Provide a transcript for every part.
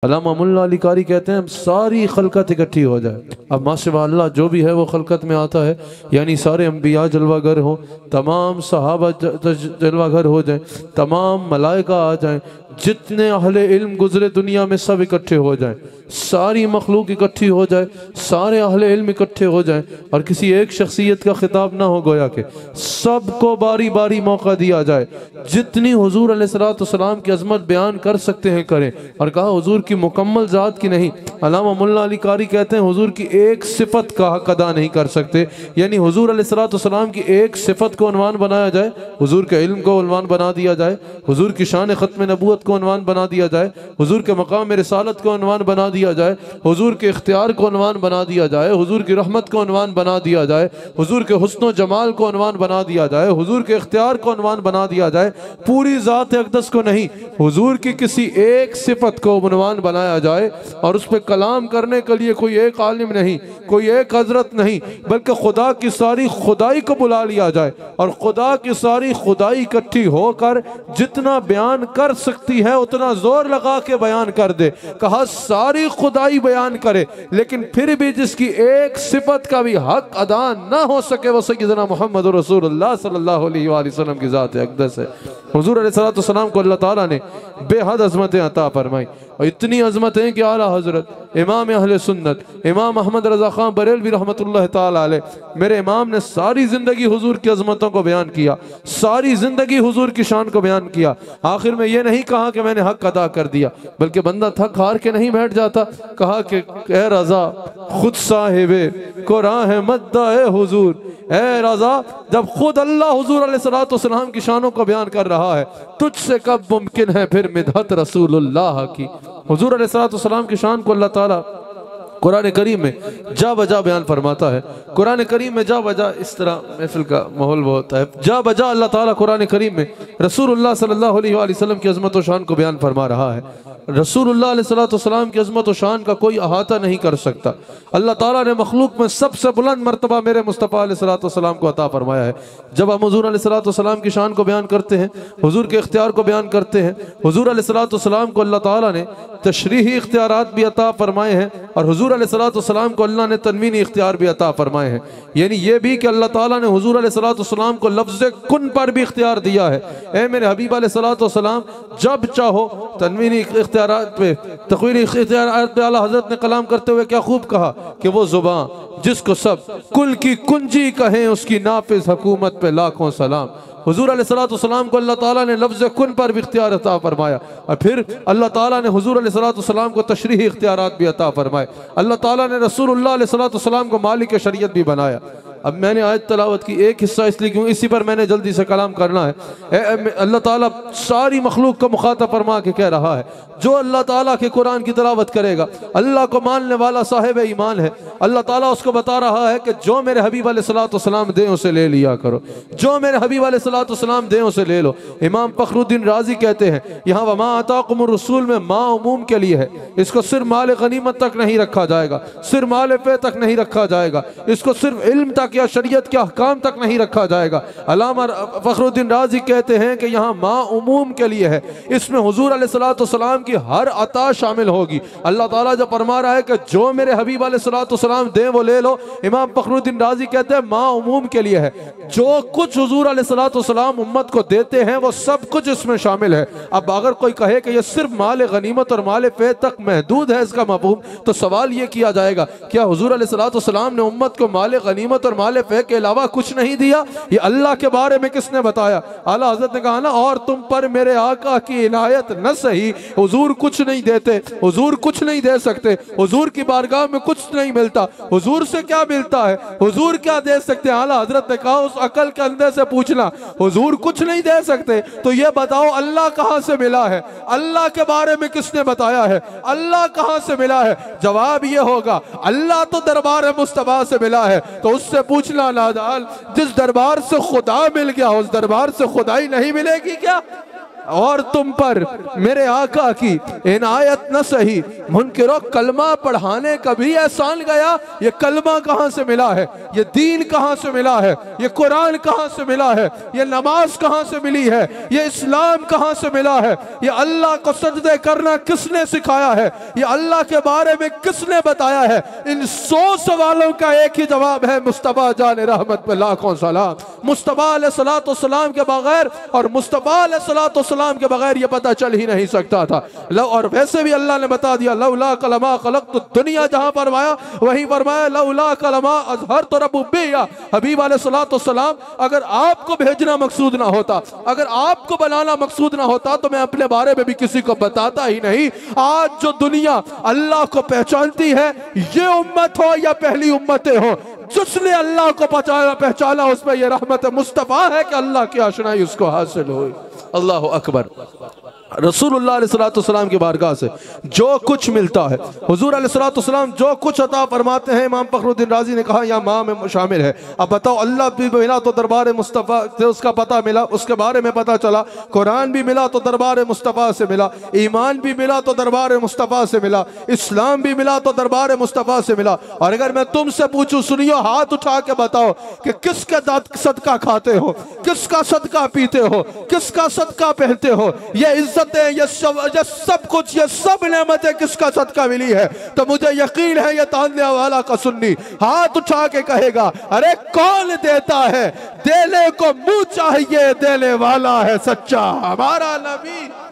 अल्लामा मुल्ला अली कारी कहते हैं सारी खलकत इकट्ठी हो जाए। अब माशाअल्लाह जो भी है वो खलकत में आता है, यानी सारे अम्बिया जलवागर हों, तमाम सहाबा जलवागर हो जाएं, तमाम मलाइका आ जाएं, जितने अहले इल्म गुजरे दुनिया में सब इकट्ठे हो जाएं, सारी मखलूक इकट्ठी हो जाए, सारे अहले इल्म इकट्ठे हो जाएं और किसी एक शख्सियत का खिताब ना हो, गोया के सबको बारी बारी मौका दिया जाए, जितनी हुजूर अलैहिस्सलाम की अजमत बयान कर सकते हैं करें। और कहा हुजूर की मुकम्मल ज़ात की नहीं, अल्लामा मुल्ला अली कारी कहते हैं हुजूर की एक सिफत का हक अदा नहीं कर सकते, यानी हुजूर अलैहिस्सलाम की एक सिफत को उन्वान बनाया जाए, हुजूर के इल्म को उन्वान बना दिया जाए, हुजूर की शान खत्म नबूवत को उन्वान बना दिया जाए, हुजूर के मकाम रिसालत को उन्वान बना दिया जाए, हुजूर के इख्तियार को उन्वान बना दिया जाए, हुजूर की रहमत को उन्वान बना दिया जाए, हुजूर के हुस्न जमाल को उन्वान बना दिया जाए, हुजूर के इख्तियार को उन्वान बना दिया जाए, पूरी ज़ात अक़दस को नहीं, हुजूर की किसी एक सिफत को उन्वान बनाया जाए और उस पर कलाम करने के लिए कोई एक आलिम नहीं, कोई एक हजरत नहीं, बल्कि खुदा की सारी खुदाई को बुला लिया जाए और खुदा की सारी खुदाई इकट्ठी होकर जितना बयान कर सकती है उतना जोर लगा के बयान कर दे। कहा सारी खुदाई बयान करे, लेकिन फिर भी जिसकी एक सिफत का भी हक अदा ना हो सके वो सय्यदना मोहम्मद रसूलुल्लाह सल्लल्लाहु अलैहि वसल्लम की ज़ात अक़दस है। हुजूर अलैहिस्सलाम को अल्लाह ताला ने बेहद अज़मतें अता फरमाई और इतनी अज़मतें कि आला हज़रत इमाम अहले सुन्नत इमाम अहमद रज़ा ख़ान बरेलवी रहमतुल्लाह ताला अलैह, मेरे इमाम ने सारी ज़िंदगी हुजूर की अज़मतों को बयान किया, सारी ज़िंदगी हुजूर की शान को बयान किया। आखिर में ये नहीं कहा कि मैंने हक अदा कर दिया, बल्कि बंदा थक हार के नहीं बैठ जाता, कहा कि ए रज़ा खुद साहिबे कुरान है मद्दा है हुजूर, ए रज़ा जब खुद अल्लाह हुजूर अलैहिस्सलाम की शानों को बयान कर रहा है, तुझसे कब मुमकिन है फिर मिदहत रसूलुल्लाह की। हुजूर अलैहिस्सलाम की शान को अल्लाह ताला कुरान करीम में जा बजा बयान फरमाता है। कुरान करीम में जा बजा, इस तरह महफिल का माहौल होता है, जा बजा अल्लाह ताला कुरान करीम में रसूलुल्लाह सल्लल्लाहु अलैहि वसल्लम की अज़मत व शान को बयान फरमा रहा है। रसूलुल्लाह अलैहिस्सलाम की अज़मत व शान का कोई अहाता नहीं कर सकता। अल्लाह ताला ने मखलूक में सबसे बुलंद मर्तबा मेरे मुस्तफ़ा अलैहिस्सलाम को अता फरमाया है। जब हम हुजूर अलैहिस्सलाम की शान को बयान करते हैं, हुजूर के इख्तियार को बयान करते हैं, हुजूर अलैहिस्सलाम को अल्लाह ताला ने तशरीही इख्तियारात भी अता फरमाए हैं और हुजूर अलैहिस्सलाम को अल्लाह ने तनवीनी इख्तियार भी अता फरमाए हैं। यानी ये भी कि अल्लाह ताला ने हुजूर अलैहिस्सलाम को लफ्ज़ कुन पर भी इख्तियार दिया है। ए मेरे हबीब अलैहिस्सलाम जब चाहो तनवीनी इख्तियारात पे तक़वीनी इख्तियारात पे आला हज़रत ने कलाम करते हुए क्या खूब कहा कि वो ज़ुबान जिसको सब कुल की कुंजी कहें उसकी नाफिज़ हुकूमत पे लाखों सलाम। हुजूर अलैहिस्सलाम को अल्लाह ताला ने लफ्ज़ कुन पर भी इख्तियार अता फरमाया और फिर अल्लाह ताला ने हुजूर अलैहिस्सलाम को तशरीही इख्तियारात भी अता फरमाए। अल्लाह ताला ने रसूलुल्लाह अलैहिस्सलाम को मालिक शरीयत भी बनाया। अब मैंने आयत तलावत की एक हिस्सा इसलिए क्यों, इसी पर मैंने जल्दी से कलाम करना है। अल्लाह ताला सारी मखलूक को मुखातब फरमा के कह रहा है, जो अल्लाह ताला के कुरान की तलावत करेगा अल्लाह को मानने वाला साहिब ईमान है। अल्लाह ताला उसको बता रहा है कि जो मेरे हबीब अलैहिस्सलाम दे उसे ले लिया करो, जो मेरे हबीब अलैहिस्सलाम दे उसे ले लो। इमाम फखरुद्दीन राजी कहते हैं यहाँ वमा अताकुमुर रसूल में मा उमूम के लिए है, इसको सिर्फ माल गनीमत तक नहीं रखा जाएगा, सिर्फ माल फे तक नहीं रखा जाएगा, इसको सिर्फ इल्म तक या शरीयत के अहकाम तक नहीं रखा जाएगा। अल्लामा फखरुद्दीन राजी कहते हैं कि यहाँ मा उमूम के लिए है, इसमें हुजूर अलैहिस्सलाम की हर अता शामिल होगी। अल्लाह ताला जब फरमा रहा है कि जो मेरे हबीब अलैहिस्सलाम दें वो ले लो, इमाम फखरुद्दीन राजी कहते हैं मा उमूम के लिए है, जो कुछ हुजूर अलैहिस्सलाम उम्मत को देते हैं वो सब कुछ इसमें शामिल है। अब अगर कोई कहे कि ये सिर्फ माल गनीमत और माल फे तक महदूद है इसका मफहूम, तो सवाल ये किया जाएगा क्या हुजूर अलैहिस्सलाम ने उम्मत को माल गनीमत और माल फे के अलावा कुछ नहीं दिया? ये अल्लाह के बारे में किसने बताया? आला हज़रत ने कहा ना, और तुम पर मेरे आका की इनायत न सही, हुजूर कुछ नहीं देते, हुजूर कुछ नहीं दे सकते, हुजूर की बारगाह में कुछ नहीं मिलता, हुजूर से क्या मिलता है, हुजूर क्या दे सकते हैं? आला हज़रत ने कहा उस अकल के अंदर से पूछना, हुजूर कुछ नहीं दे सकते तो ये बताओ अल्लाह कहां से मिला है? अल्लाह के बारे में किसने बताया है? अल्लाह कहां से मिला है? जवाब ये होगा अल्लाह तो दरबार मुस्तफा से मिला है। तो उससे पूछना नादाल, जिस दरबार से खुदा मिल गया उस दरबार से खुदाई नहीं मिलेगी क्या? और तुम पर मेरे आका की इनायत न सही। मुनकिरो कलमा पढ़ाने का भी एहसान गया। ये कलमा कहाँ से मिला है, ये दीन कहाँ से मिला है, ये कुरान कहाँ से मिला है, ये नमाज कहाँ से मिली है, ये इस्लाम कहाँ से मिला है, ये अल्लाह को सजदे करना किसने सिखाया है, ये अल्लाह के बारे में किसने बताया है। इन 100 सवालों का एक ही जवाब है, मुस्तफा जान रहमत पे लाखों सलाम। मुस्तफा अलैहिस्सलातु वस्सलाम के बगैर और मुस्तफा अलैहिस्सलातु वस्सलाम के बगैर ये पता चल ही नहीं सकता था। और वैसे भी अल्लाह ने बता दिया, लौला कलमा खलक़तु दुनिया, जहां फरमाया वहीं फरमाया लौला कलमा अज़हरतु रब्बिया। हबीब अलैहिस्सलातु वस्सलाम, अगर आपको भेजना मकसूद ना होता, अगर आपको बनाना मकसूद ना होता तो मैं अपने बारे में भी किसी को बताता ही नहीं। आज जो दुनिया अल्लाह को पहचानती है, ये उम्मत हो या पहली उम्मतें हो, जिसने अल्लाह को पहचाना उस पर यह रहमत मुस्तफा है कि अल्लाह की आशनाई उसको हासिल हुई। अल्लाह अकबर। रसूलुल्लाह अलैहिस्सलातु वस्सलाम की बारगाह से जो कुछ मिलता है, हुजूर अलैहिस्सलातु वस्सलाम जो कुछ अता फरमाते हैं, इमाम फखरुद्दीन राजी ने कहा यह माँ में शामिल है। अब बताओ, अल्लाह भी मिला तो दरबार मुस्तफ़ा से उसका पता मिला, उसके बारे में पता चला। कुरान भी मिला तो दरबार मुस्तफ़ा से मिला, ईमान भी मिला तो दरबार मुस्तफ़ा से मिला, इस्लाम भी मिला तो दरबार मुस्तफ़ा से मिला। और अगर मैं तुमसे पूछूं, सुनियो, हाथ उठा के बताओ कि किसका सदका खाते हो, किसका सदका पीते हो, किसका सदका पहनते हो, ये ये सब कुछ, ये सब नेमतें किसका सदका मिली है? तो मुझे यकीन है ये तानने वाला का सुन्नी हाथ उठा के कहेगा, अरे कौन देता है? देने को मुंह चाहिए, देने वाला है सच्चा हमारा नबी।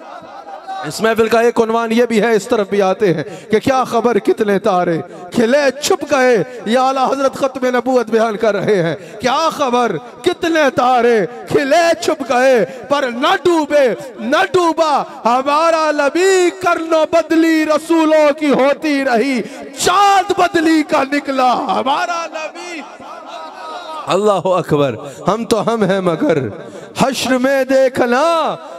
इस महफिल का एक उन्वान ये भी है, इस तरफ भी आते हैं कि क्या खबर कितने तारे खिले छुप गए, या आला हजरत खत्म नबूवत बयान कर रहे हैं। क्या खबर कितने तारे खिले छुप गए, पर न डूबे न डूबा हमारा नबी। करनो बदली रसूलों की होती रही, चांद बदली का निकला हमारा नबी। अल्लाह अकबर। हम तो हम हैं मगर हश्र में देखना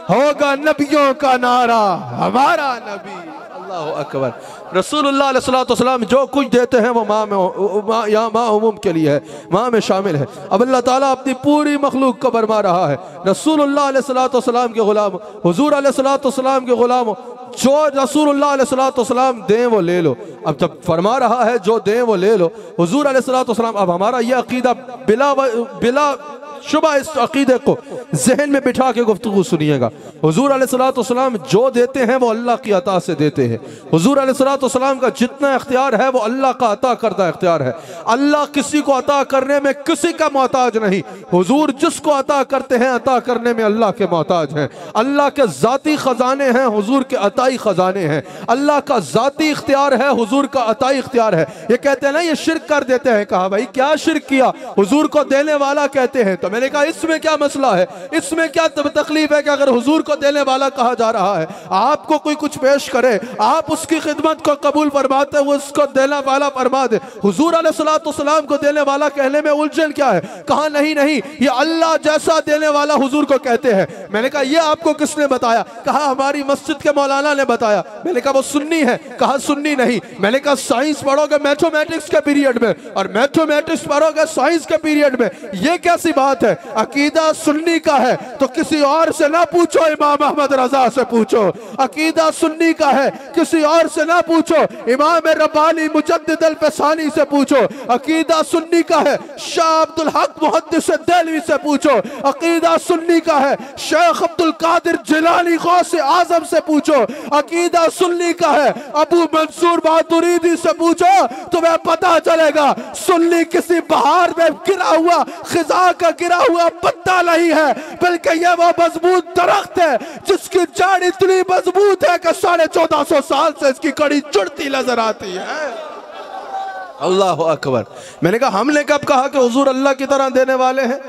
होगा नबियों का नारा हमारा नबी। अल्लाह अकबर। रसूलुल्लाह अलैहिस्सलातु वस्सलाम जो कुछ देते हैं वो माँ उम्म के लिए है, माँ में शामिल है। अब अल्लाह ताला अपनी पूरी मखलूक को फरमा रहा है, रसूलुल्लाह अलैहिस्सलातु वस्सलाम के गुलाम, हुजूर अलैहिस्सलातु वस्सलाम के गुलाम, जो रसूलुल्लाह अलैहिस्सलातु वस्सलाम दें वो ले लो। अब जब फरमा रहा है जो दें वो ले लो, हुजूर अलैहिस्सलातु वस्सलाम, अब हमारा ये अकीदा बिला शुबा इस अकीदे को जहन में बिठा के गुफ्तगू सुनिएगा। हुजूर अलैहिस्सलातु वस्सलाम जो देते हैं वो अल्लाह की अता से देते हैं। हुजूर अलैहिस्सलातु वस्सलाम का जितना इख्तियार है वो अल्लाह का अता करदा इख्तियार है। अल्लाह किसी को अता करने में किसी का मोहताज नहीं। हुजूर जिसको अता करते हैं, अता करने में अल्लाह के मोहताज हैं। अल्लाह के ज़ाती ख़जाने हैं, हुजूर के अताई ख़जाने हैं। अल्लाह का ज़ाती इख्तियार है, हुजूर का अताई इख्तियार है। ये कहते हैं ना, ये शिर्क कर देते हैं। कहा भाई क्या शिर्क किया? हुजूर को देने वाला कहते हैं। तो मैंने कहा इसमें क्या मसला है, इसमें क्या तकलीफ है कि अगर हुजूर को देने वाला कहा जा रहा है, आपको कोई कुछ पेश करे, आप उसकी खिदमत को कबूल फरमाते, वो उसको देने वाला फरमा दे। हुजूर अलैहिस्सलातु वस्सलाम को देने वाला कहने में उलझन क्या है? कहा नहीं नहीं, ये अल्लाह जैसा देने वाला हुजूर को कहते हैं। मैंने कहा ये आपको किसने बताया? कहा हमारी मस्जिद के मौलाना ने बताया। मैंने कहा वो सुन्नी है? कहा सुन्नी नहीं। मैंने कहा साइंस पढ़ोगे मैथमेटिक्स के पीरियड में, और मैथमेटिक्स पढ़ोगे साइंस के पीरियड में, ये कैसी बात है? अकीदा सुन्नी का है तो किसी और से ना पूछो, इमाम अहमद रजा से पूछो। अकीदा सुन्नी का है, किसी और से ना पूछो, इमाम रब्बानी मुजद्दिद अल-फसानी से पूछो। अकीदा सुन्नी का है, शाह अब्दुल हक मुहद्दिस देलवी से पूछो। अकीदा सुन्नी का है, शेख अब्दुल कादिर जिलानी गौस आजम से पूछो। अकीदा सुन्नी का है, अबू मंसूर मातुरीदी से पूछो, तुम्हें पता चलेगा सुन्नी किसी बहार में गिरा हुआ, खिजा का गिरा हुआ पत्ता नहीं है, बल्कि यह वो मजबूत दरख्त है जिसकी जड़ इतनी मजबूत है कि 1450 साल से इसकी कड़ी जुड़ती नजर आती है। अल्लाह अकबर। मैंने कहा हमने कब कहा कि हुजूर अल्लाह की तरह देने वाले हैं?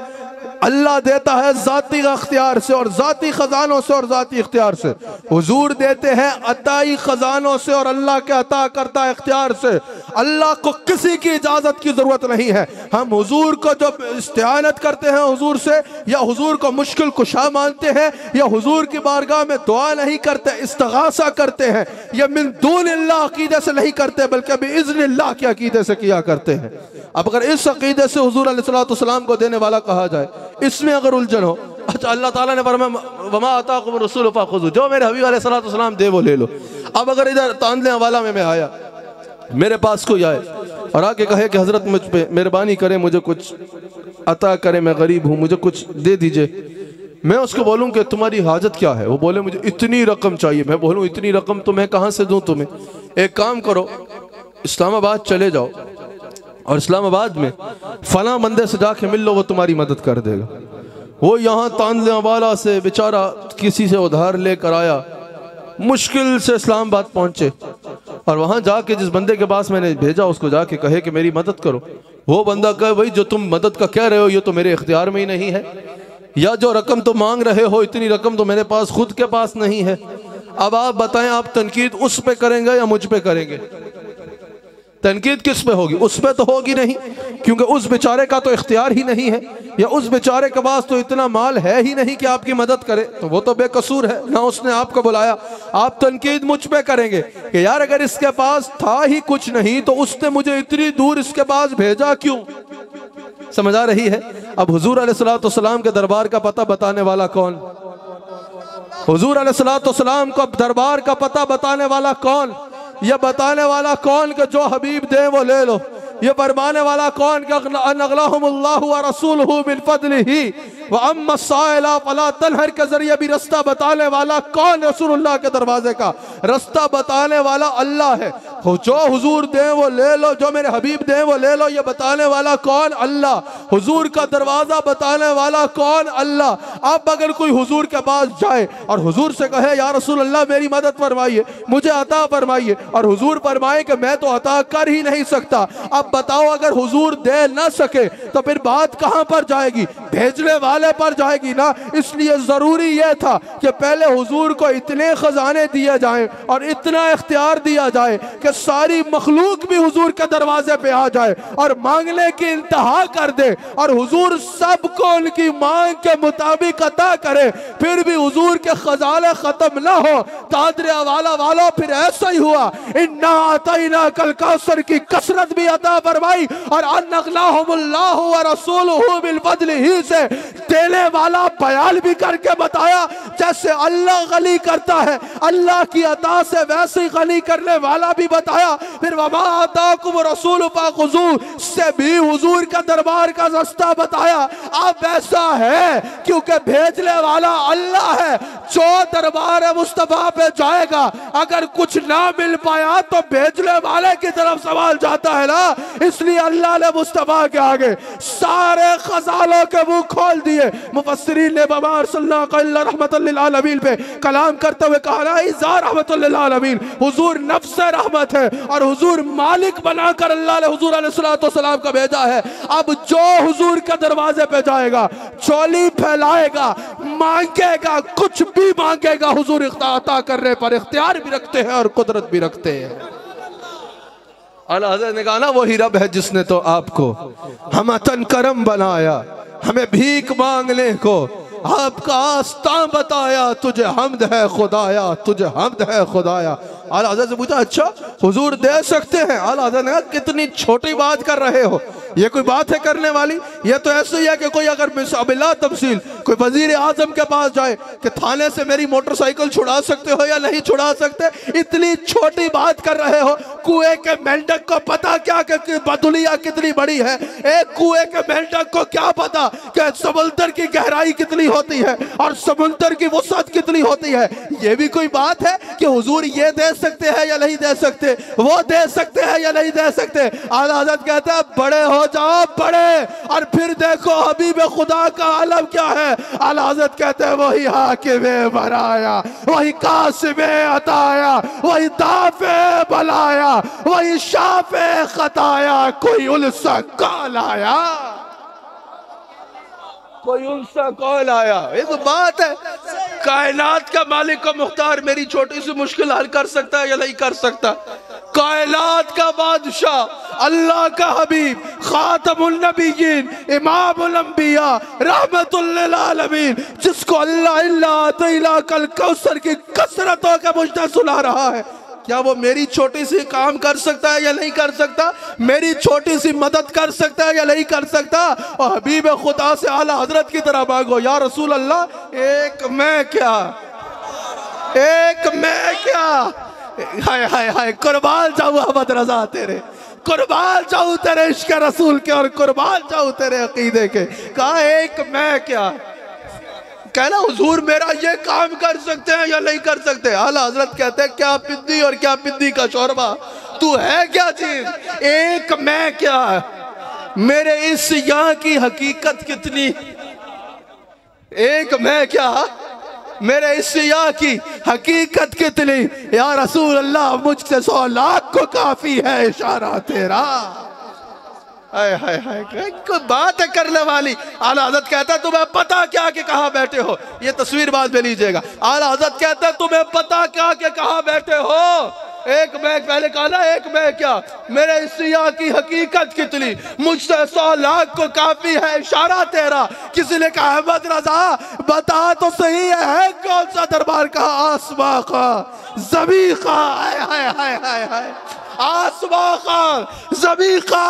अल्लाह देता है ज़ाती इख्तियार से और ज़ाती ख़जानों से और ज़ाती इख्तियार से। हुजूर देते हैं अताई ख़जानों से और अल्लाह के अता करता इख्तियार से। अल्लाह को किसी की इजाज़त की ज़रूरत नहीं है। हम हुजूर को जब इस्तिआनत करते हैं हुजूर से, या हुजूर को मुश्किल कुशा मानते हैं, या हुजूर की बारगाह में दुआ नहीं करते, इस्तिग़ासा करते हैं, या मिन दूनिल्लाह अक़ीदे से नहीं करते बल्कि बिइज़्निल्लाह के अक़ीदे से किया करते हैं। अब अगर इस अक़ीदे से हुजूर अलैहिस्सलातु वस्सलाम को देने वाला कहा जाए, इसमें अगर उलझन हो अच्छा, अल्लाह ताला ने फरमाया वमा अताकुम रसूल फखुज़ू, जो मेरे हबीब अलैहिस्सलाम दे वो ले लो। अब अगर इधर तांदले वाला में मैं आया, मेरे पास कोई आए और आके कहे कि हज़रत मुझ पे मेहरबानी करें, मुझे कुछ अता करें, मैं गरीब हूँ, मुझे कुछ दे दीजिए। मैं उसको बोलूँ कि तुम्हारी हाजत क्या है? वो बोले मुझे इतनी रकम चाहिए। मैं बोलूँ इतनी रकम तो मैं कहाँ से दूँ तुम्हें? एक काम करो, इस्लामाबाद चले जाओ और इस्लामाबाद में फलां बंदे से जाके मिल लो, वो तुम्हारी मदद कर देगा। वो यहाँ तांदले वाला से बेचारा किसी से उधार लेकर आया, मुश्किल से इस्लामाबाद पहुँचे और वहाँ जाके जिस बंदे के पास मैंने भेजा उसको जाके कहे कि मेरी मदद करो। वो बंदा कहे भाई जो तुम मदद का कह रहे हो ये तो मेरे इख्तियार में ही नहीं है, या जो रकम तो मांग रहे हो इतनी रकम तो मेरे पास खुद के पास नहीं है। अब आप बताएं, आप तनकीद उस पे करेंगे या मुझ पे करेंगे? तनकीद किस पे होगी? उस पे तो होगी नहीं, क्योंकि उस बेचारे का तो इख्तियार ही नहीं है, या उस बेचारे के पास तो इतना माल है ही नहीं कि आपकी मदद करे, तो वो तो बेकसूर है ना, उसने आपको बुलाया। आप तनकीद मुझ पे करेंगे कि यार अगर इसके पास था ही कुछ नहीं तो उसने मुझे इतनी दूर इसके पास भेजा क्यों? समझ आ रही है? अब हुजूर अलैहिस्सलाम के दरबार का पता बताने वाला कौन? हुजूर अलैहिस्सलाम को दरबार का पता बताने वाला कौन? ये बताने वाला कौन कि जो हबीब दे वो ले लो? ये फरमाने वाला कौन कि अनगलाहुमुल्लाहु व रसूलुहु मिन फज़लिही व अम्मा साइला फला तनहर के जरिए भी रास्ता बताने वाला कौन? रसूलुल्लाह के दरवाजे का रास्ता बताने वाला अल्लाह है। जो हुजूर दे वो ले लो, जो मेरे हबीब दे वो ले लो, ये बताने वाला कौन? अल्लाह। हुजूर का दरवाजा बताने वाला कौन? अल्लाह। अब अगर कोई हुजूर के पास जाए और हुजूर से कहे या रसूल अल्लाह मेरी मदद फरमाइए, मुझे अता फरमाइए, और हुजूर फरमाए कि मैं तो अता कर ही नहीं सकता, अब बताओ अगर हुजूर दे ना सके तो फिर बात कहां पर जाएगी? भेजने वाले पर जाएगी ना। इसलिए जरूरी यह था कि पहले हुजूर को इतने खजाने दिए जाएं और इतना इख्तियार दिया जाए कि सारी मखलूक भी हुजूर के दरवाजे पे आ जाए और मांगने की इंतहा कर दे, और हुजूर सबको उनकी मांग के मुताबिक अता करे, फिर भी हुजूर के खजाने खत्म ना हो। तादरे वाला वालों फिर ऐसा ही हुआ, इन्ना अतैना कल कौसर की कसरत भी अता फरमाई और अनगलाहुमुल्लाहु व रसूलुहु बिल फज़लिही से देने वाला बयान भी करके बताया। जैसे अल्लाह गनी करता है, अल्लाह की अता से वैसे गनी करने वाला भी बताया। फिर वमा आताकुम रसूलु फखुज़ू से भी हुजूर का दरबार का रास्ता बताया। अब ऐसा है क्योंकि भेजने वाला अल्लाह है, जो दरबार मुस्तफा पे जाएगा अगर कुछ ना मिल पाया तो भेजने वाले की तरफ सवाल जाता है ना। इसलिए अल्लाह ने मुस्तफा के आगे सारे खजानों के मुंह खोल दिए। मुफस्सिरीन ने वमा अरसलनाका इल्ला रहमतल लिल आलमीन पे कलाम करते हुए कहा ना इज़ा रहमतुल लिल आलमीन, हुजूर नफ्स रहमत है और हुजूर मालिक बनाकर अल्लाह ने हुजूर अलैहिस्सलाम का भेजा है। अब जो हुजूर के दरवाजे पे जाएगा, चोली फैलाएगा, मांगेगा, कुछ भी मांगेगा, हुजूर अता करने पर इख्तियार भी रखते हैं और कुदरत भी रखते हैं। आला हज़रत ने कहा ना वही रब है जिसने तो आपको हम अतन करम बनाया, हमें भीख मांगने को आपका आस्था बताया, तुझे हमद है खुदाया, तुझे हमद है खुदाया। आला हज़रत से पूछा अच्छा हुजूर दे सकते हैं? आला हज़रत ने कहा कितनी छोटी बात कर रहे हो, ये कोई बात है करने वाली? ये तो ऐसे ही है कि कोई अगर बिला तफसील कोई वजीर आजम के पास जाए कि थाने से मेरी मोटरसाइकिल छुड़ा सकते हो या नहीं छुड़ा सकते, इतनी छोटी बात कर रहे हो। कुएं के मेंढक को पता क्या कि दुनिया कितनी बड़ी है? एक कुएं के मेंढक को क्या पता कि समुद्र की गहराई कितनी होती है और समुद्र की वसअत कितनी होती है? ये भी कोई बात है कि हुजूर ये दे सकते हैं या नहीं दे सकते, वो दे सकते हैं या नहीं दे सकते? आला हज़रत कहते हैं बड़े हो जाओ बड़े, और फिर देखो हबीब खुदा का आलम क्या है। आला हज़रत कहते हैं वही हाकिमे बराया, वही कासिमे अताया, वही दाफे बलाया, वही शाफे खताया, कोई उनसा कॉल आया, कोई उनसा कॉल आया। ये तो बात है। कायनात का मालिक का मुख्तार मेरी छोटी सी मुश्किल हल कर सकता है या नहीं कर सकता? कायनात का बादशाह, अल्लाह का हबीब, खातमुन नबिय्यीन, इमामुल अंबिया, रहमतुल लिल आलमीन, जिसको अल्लाह इल्ला अतैना कल कौसर की कसरतों का मुजदा सुना रहा है, क्या वो मेरी छोटी सी काम कर सकता है या नहीं कर सकता? मेरी छोटी सी मदद कर सकता है या नहीं कर सकता? और हबीब खुदा से आला हजरत की तरह मांगो, या रसूल अल्लाह, एक मैं क्या, एक मैं क्या। हाय हाय हाय, कुर्बान जाऊँ अहमद रजा तेरे, कुर्बान जाऊँ तेरे इश्क रसूल के, और कुर्बान जाऊँ तेरे अकीदे के। कहा एक मैं क्या, कहना हुजूर मेरा ये काम कर सकते हैं या नहीं कर सकते? आला हजरत कहते हैं क्या पिद्दी और क्या पिद्दी का शोरबा, तू है क्या चीज? एक मैं क्या, मेरे इस यहाँ की हकीकत कितनी, एक मैं क्या, मेरे इस यहाँ की हकीकत कितनी। या रसूल अल्लाह मुझसे 100 लाख को काफी है इशारा तेरा। हाय हाय हाय, कोई बात है करने वाली। आला हज़रत कहता है तुम्हें पता क्या कि कहाँ बैठे हो, ये तस्वीर बाद में लीजिएगा। आला हज़रत कहता है तुम्हें पता क्या कि कहाँ बैठे हो? एक मैं, पहले कहा ना एक मैं क्या, मेरे इस सियाह की हकीकत कितनी, मुझसे 100 लाख को काफी है इशारा तेरा। किसी ने कहा अहमद रजा बता तो सही है कौन सा दरबार का? आसमां का, ज़मीं का, हाय हाय हाय हाय हाय, आसमां का, ज़मीं का,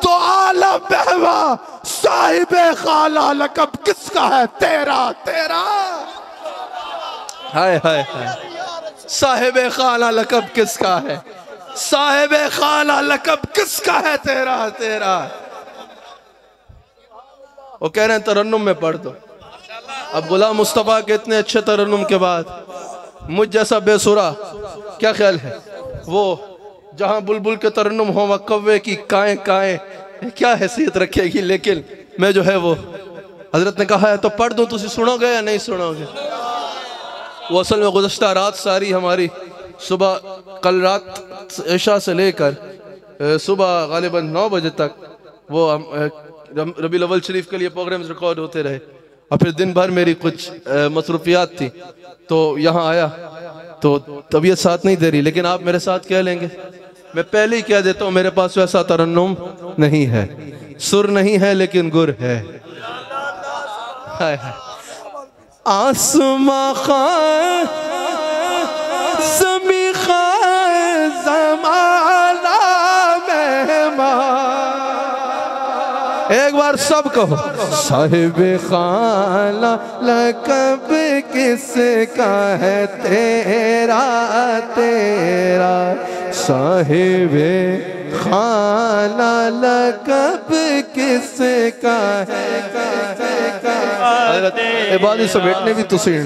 तो आलम बहवा साहिबे खाला लकब किसका है? तेरा तेरा। हाय हाय हाय, साहिबे खाला लकब किसका है? साहिबे खाला लकब किसका है? तेरा तेरा। वो कह रहे हैं तरन्नुम में पढ़ दो। अब गुलाम मुस्तफ़ा के इतने अच्छे तरन्नुम के बाद मुझ जैसा बेसुरा, क्या ख्याल है? वो जहां बुलबुल के तरन्नुम हो वह कव्वे की काएं काएं क्या हैसियत रखेगी। लेकिन मैं जो है वो हजरत ने कहा है तो पढ़ दूं, तुझे सुनोगे या नहीं सुनोगे? वो असल में गुज़श्ता रात सारी हमारी, सुबह कल रात इशा से लेकर सुबह गालिबन 9 बजे तक वो रबीउल अव्वल शरीफ के लिए प्रोग्राम्स रिकॉर्ड होते रहे। और फिर दिन भर मेरी कुछ मसरूफियात थी, तो यहाँ आया तो तबीयत साथ नहीं दे रही। लेकिन आप मेरे साथ कह लेंगे, मैं पहले ही कह देता हूँ, मेरे पास वैसा तरन्नुम नहीं है, सुर नहीं है लेकिन गुर है। हाय हाय, आसमां खां ज़मीं खां ज़माना मेहमान, एक बार सब कहो। साहिबे खाला लकब किसका है? तेरा तेरा। साहिबे खाला लकब किसका है? इबादत से बैठने भी तुसीन।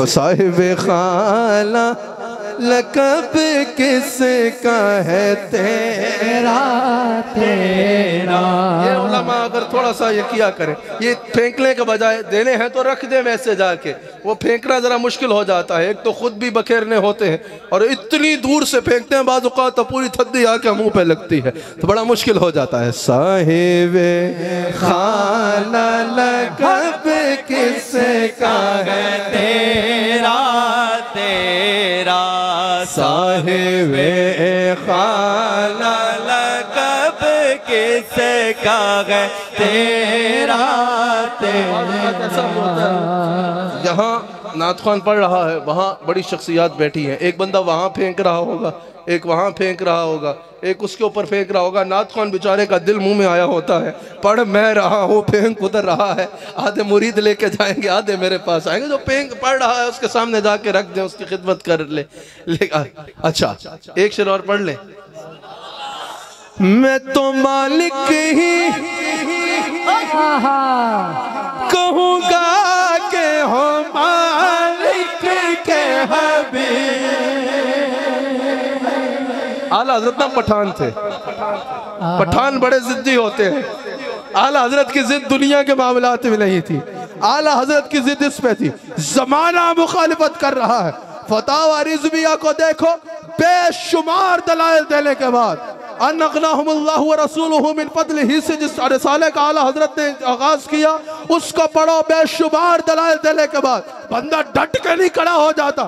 साहिबे खाला लकब किसका है? तेरा तेरा। ये उलमा अगर थोड़ा सा ये किया करें, ये फेंकने के बजाय देने हैं तो रख दे वैसे जाके, वो फेंकना जरा मुश्किल हो जाता है। एक तो खुद भी बखेरने होते हैं और इतनी दूर से फेंकते हैं, बाज़ औक़ात तो पूरी थद्दी आके मुंह पे लगती है, तो बड़ा मुश्किल हो जाता है। साहिबे खाला लकब किसका है? तेरा तेरा। साहिबे खाला लकब किसका है? तेरा तेरा। जहाँ नात खान पढ़ रहा है वहाँ बड़ी शख्सियात बैठी हैं। एक बंदा वहाँ फेंक रहा होगा, एक वहाँ फेंक रहा होगा, एक उसके ऊपर फेंक रहा होगा। नात खान बेचारे का दिल मुंह में आया होता है, पढ़ मैं रहा हूँ, फेंक उधर रहा है। आधे मुरीद लेके जाएंगे, आधे मेरे पास आएंगे। जो फेंक पढ़ रहा है उसके सामने जाके रख दे, उसकी खिदमत कर ले। अच्छा एक शेर और पढ़ ले। मैं तो मालिक ही कहूँगा के हो मालिक के हबीब। आला हजरत ना पठान थे, पठान बड़े जिद्दी होते हैं। आला हजरत की जिद दुनिया के मामलात में नहीं थी, आला हजरत की जिद इस पे थी। जमाना मुखालिफत कर रहा है। फतावा रिज़विया को देखो, बेशुमार दलाइल देने के बाद अनगनाहुमुल्लाहु व रसूलुहु मिन फज़लिही से जिस रिसाले का आला हजरत ने आगाज किया, उसको पढ़ो। बेशुमार दलाइल देने के बाद बंदा डट के नहीं खड़ा हो जाता।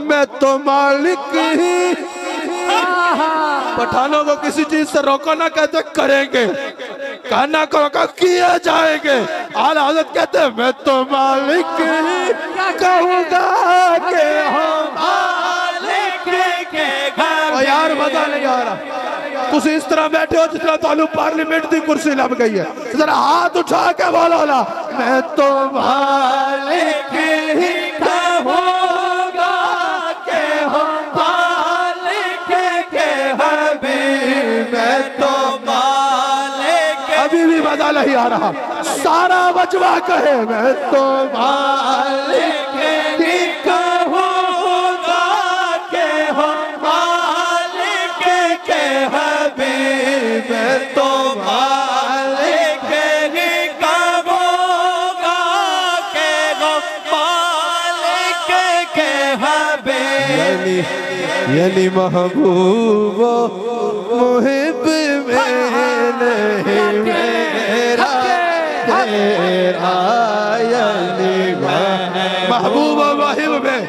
मैं तो मालिक ही। पठानों को किसी चीज से रोको ना, कहते करेंगे, कहना को रोका किए जाएंगे। आला हजरत कहते मैं तो मालिक ही कहूँगा के हो मालिक और यार मजा नहीं आ रहा, तुम इस तरह बैठे हो जिस तरह तुहानू पार्लियामेंट की कुर्सी लग गई है। जरा हाथ उठा के बोलो ना, मैं तो मालिक ही कहूँगा के हो मालिक के हबीब, मैं तो मालिक। अभी भी मजा नहीं आ रहा, सारा बजवा कहे मैं तो मालिक ही कहूँगा के हो मालिक के हबीब, मैं तो मालिक ही कहूँगा के हो मालिक के हबीब। यानी महबूब मुहिब में नहीं मेरा तेरा, यानी महबूब मुहिब में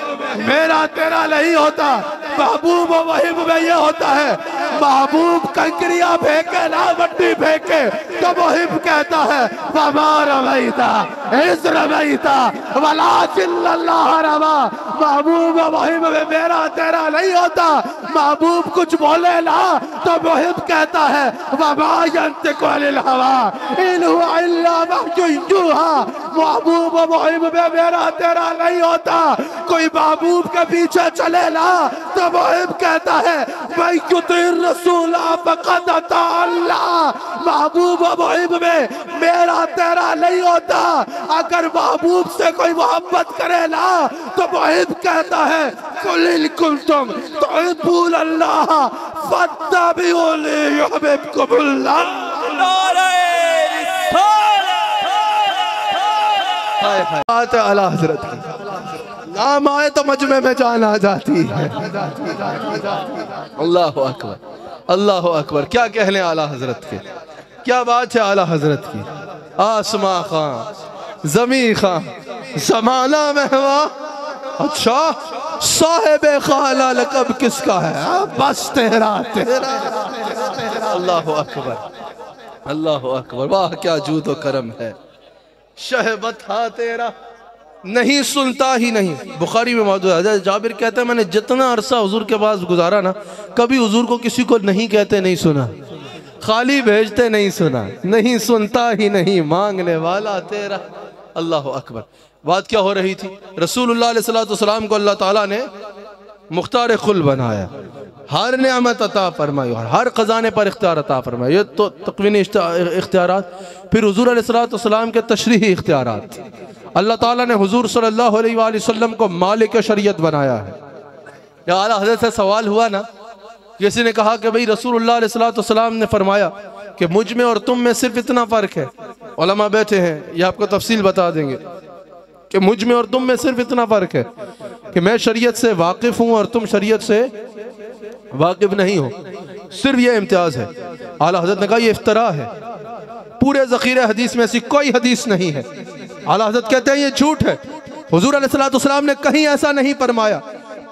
मेरा तेरा नहीं होता। महबूब मुहिब में ये होता है, महबूब कंकरिया फेंके ना मट्टी फेंके तो मुहिब कहता है वमार रमैता इज़ रमैता वलाकिन्नल्लाह रमा। महबूब मुहिब में मेरा तेरा नहीं होता, महबूब कुछ बोले ना तो मुहिब कहता है वमा यंतिकु अनिल हवा इन हुवा इल्ला वह्युन यूहा। महबूब मुहिब में मेरा तेरा नहीं होता, कोई महबूब के पीछे चले ना तो मुहिब कहता है मैं युतिर रसूला फक़द अता अल्लाह। महबूब मुहिब में मेरा तेरा नहीं होता, अगर महबूब से कोई मोहब्बत करे ना तो मुहिब कहता है कुल इन कुंतुम तुहिब्बून अल्लाह फत्तबिऊनी युहिब्बुकुमुल्लाह। बात है आला हजरत की, नाम आए तो मजमे में जान आ जाती है। अल्लाह अकबर, अल्लाह अकबर। क्या कहने आला हजरत के, क्या बात है आला हजरत की। आसमां खां जमी खां जमाना में हुआ, अच्छा साहिब खाला लकब किसका है, बस तेरा तेरा। अल्लाह अकबर, अल्लाह अकबर। वाह क्या जूद व करम है, शहबत हा तेरा नहीं सुनता ही नहीं। बुखारी में मौजूद है, जाबिर कहते हैं मैंने जितना अरसा हुजूर के पास गुजारा ना, कभी हुजूर को किसी को नहीं कहते नहीं सुना, खाली भेजते नहीं सुना, नहीं सुनता ही नहीं, मांगने वाला तेरा। अल्लाह अकबर। बात क्या हो रही थी, रसूलुल्लाह अलैहि सल्लम को अल्लाह ताला ने मुख्तार खुल बनाया, हर नेमत अता फरमाई और हर खजाने पर इख्तियार अता फरमाया। ये तो तकवीनी इख्तियारात, फिर हुजूर अलैहिस्सलाम के तशरीही इख्तियारात। अल्लाह ताला ने हुजूर सल्लल्लाहु अलैहि वसल्लम को मालिक शरीयत बनाया है। या आला हज़रत से सवाल हुआ ना, किसी ने कहा कि भाई रसूलुल्लाह अलैहिस्सलाम ने फरमाया कि मुझ में और तुम में सिर्फ इतना फ़र्क है। उलमा बैठे हैं, ये आपको तफसील बता देंगे कि मुझ में और तुम में सिर्फ इतना फ़र्क है कि मैं शरीयत से वाकिफ़ हूँ और तुम शरीयत से वाकिफ़ नहीं हो, सिर्फ ये इम्तियाज़ है। आला हज़रत ने कहा ये इफ्तरा है, पूरे ज़ख़ीरे हदीस में ऐसी कोई हदीस नहीं है। आला हज़रत कहते हैं ये झूठ है, हुज़ूर अलैहिस्सलाम ने कहीं ऐसा नहीं फरमाया।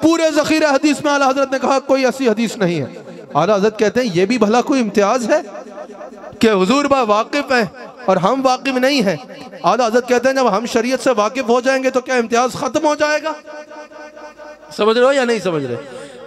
पूरे ज़ख़ीरे हदीस में आला हज़रत ने कहा कोई ऐसी हदीस नहीं है। आला हज़रत कहते हैं ये भी भला कोई इम्तियाज़ है कि हुज़ूर बा वाकिफ़ है और हम वाकिफ़ नहीं हैं। आला हज़रत कहते हैं जब हम शरीयत से वाकिफ़ हो जाएंगे तो क्या इम्तियाज़ ख़त्म हो जाएगा? समझ रहे हो या नहीं समझ रहे?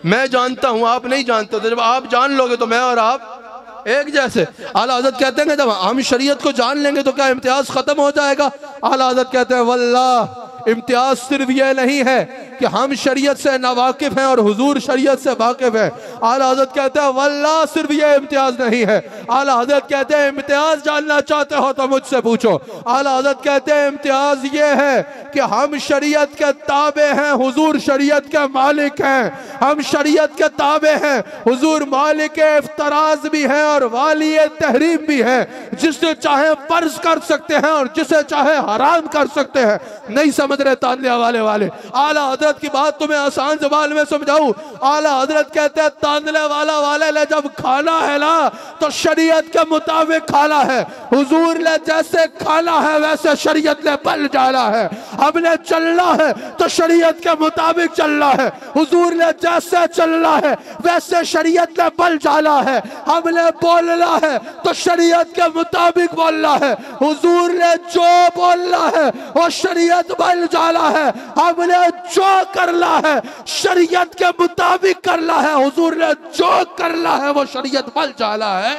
मैं जानता हूँ आप नहीं जानते, तो जब आप जान लोगे तो मैं और आप एक जैसे। आला हज़रत कहते हैं जब हम शरीयत को जान लेंगे तो क्या इम्तियाज़ ख़त्म हो जाएगा? आला हज़रत कहते हैं वल्लाह इम्तियाज़ सिर्फ यह नहीं है कि हम शरीयत से नावाकिफ़ हैं और हुजूर शरीयत से वाकिफ़ है। आला हज़रत कहते हैं वल्लाह सिर्फ यह इम्तियाज़ नहीं है। आला हज़रत कहते हैं इम्तियाज़ जानना चाहते हो तो मुझसे पूछो। आला हज़रत कहते हैं इम्तियाज़ ये है कि हम शरीयत के ताबे हैं, हुजूर शरीयत के मालिक हैं। हम शरीयत के ताबे हैं, हुजूर मालिक इफ्तराज भी हैं और वाली तहरीम भी हैं। जिसे चाहे फर्ज कर सकते हैं और जिसे चाहे हराम कर सकते हैं। नहीं समझ रहे तानले वाले। आला हज़रत की बात तुम्हें आसान ज़बान में समझाऊं। आला हज़रत कहते हैं तानले वाले ने जब खाना है ना तो शरीयत के मुताबिक खाना है। हुजूर ने जैसे खाना है वैसे शरीयत ने बल जाना है। हमने चलना है तो शरीयत के मुताबिक चलना है। हुजूर ने जैसे चलना है वैसे शरीयत ने बल जाना है। हमने बोलना है तो शरीयत के मुताबिक बोलना है। हुजूर ने जो बोलना है वो शरीयत बल जाना है। हमने जो करना है शरीयत के मुताबिक करना है। हुजूर ने जो करना है वो शरीयत बल जाना है।